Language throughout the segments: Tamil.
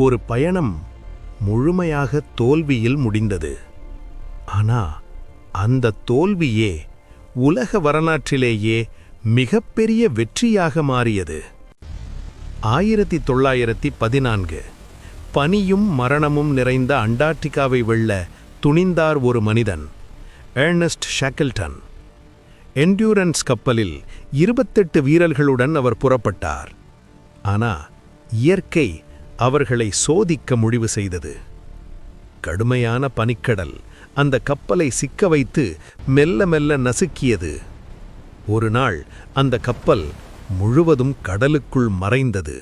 ஒரு பயணம் முழுமையாக தோல்வியில் முடிந்தது. ஆனா அந்த தோல்வியே உலக வரலாற்றிலேயே மிகப்பெரிய வெற்றியாக மாறியது. 1914 பனியும் மரணமும் நிறைந்த அண்டார்டிகாவை வெல்ல துணிந்தார் ஒரு மனிதன், எர்னஸ்ட் ஷாக்கில்டன். என்டியூரன்ஸ் கப்பலில் 28 வீரர்களுடன் அவர் புறப்பட்டார். ஆனா இயற்கை அவர்களை சோதிக்க முடிவு செய்தது. கடுமையான பனிக்கடல் அந்த கப்பலை சிக்க வைத்து மெல்ல மெல்ல நசுக்கியது. ஒரு நாள் அந்த கப்பல் முழுவதும் கடலுக்குள் மறைந்தது.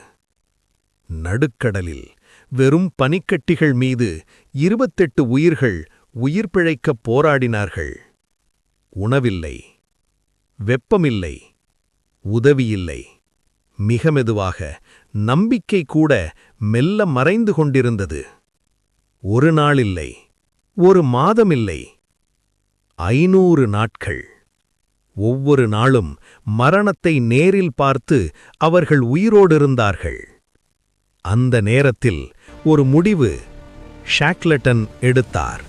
நடுக்கடலில் வெறும் பனிக்கட்டிகள் மீது 28 உயிர்கள் உயிர் பிழைக்கப் போராடினார்கள். உணவில்லை, வெப்பமில்லை, உதவியில்லை. மிக மெதுவாக நம்பிக்கை கூட மெல்ல மறைந்து கொண்டிருந்தது. ஒரு நாளில்லை, ஒரு மாதமில்லை, 500 நாட்கள். ஒவ்வொரு நாளும் மரணத்தை நேரில் பார்த்து அவர்கள் உயிரோடிருந்தார்கள். அந்த நேரத்தில் ஒரு முடிவு ஷாக்லட்டன் எடுத்தார்.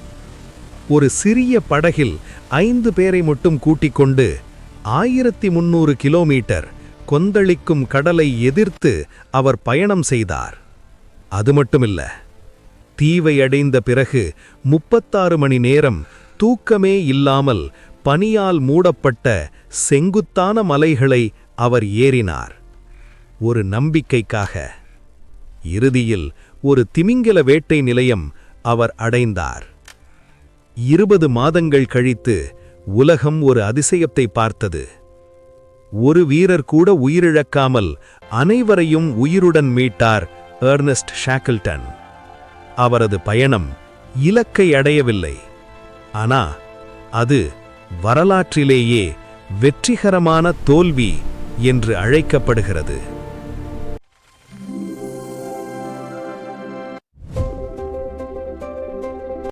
ஒரு சிறிய படகில் 5 பேரை மட்டும் கூட்டிக் கொண்டு 1300 கிலோமீட்டர் கொந்தளிக்கும் கடலை எதிர்த்து அவர் பயணம் செய்தார். அது மட்டுமில்ல, தீவை அடைந்த பிறகு 36 மணி நேரம் தூக்கமே இல்லாமல் பனியால் மூடப்பட்ட செங்குத்தான மலைகளை அவர் ஏறினார். ஒரு நம்பிக்கைக்காக. இறுதியில் ஒரு திமிங்கல வேட்டை நிலையம் அவர் அடைந்தார். 20 மாதங்கள் கழித்து உலகம் ஒரு அதிசயத்தை பார்த்தது. ஒரு வீரர் கூட உயிரிழக்காமல் அனைவரையும் உயிருடன் மீட்டார் எர்னஸ்ட் ஷாக்கில்டன். அவரது பயணம் இலக்கை அடையவில்லை, ஆனா அது வரலாற்றிலேயே வெற்றிகரமான தோல்வி என்று அழைக்கப்படுகிறது.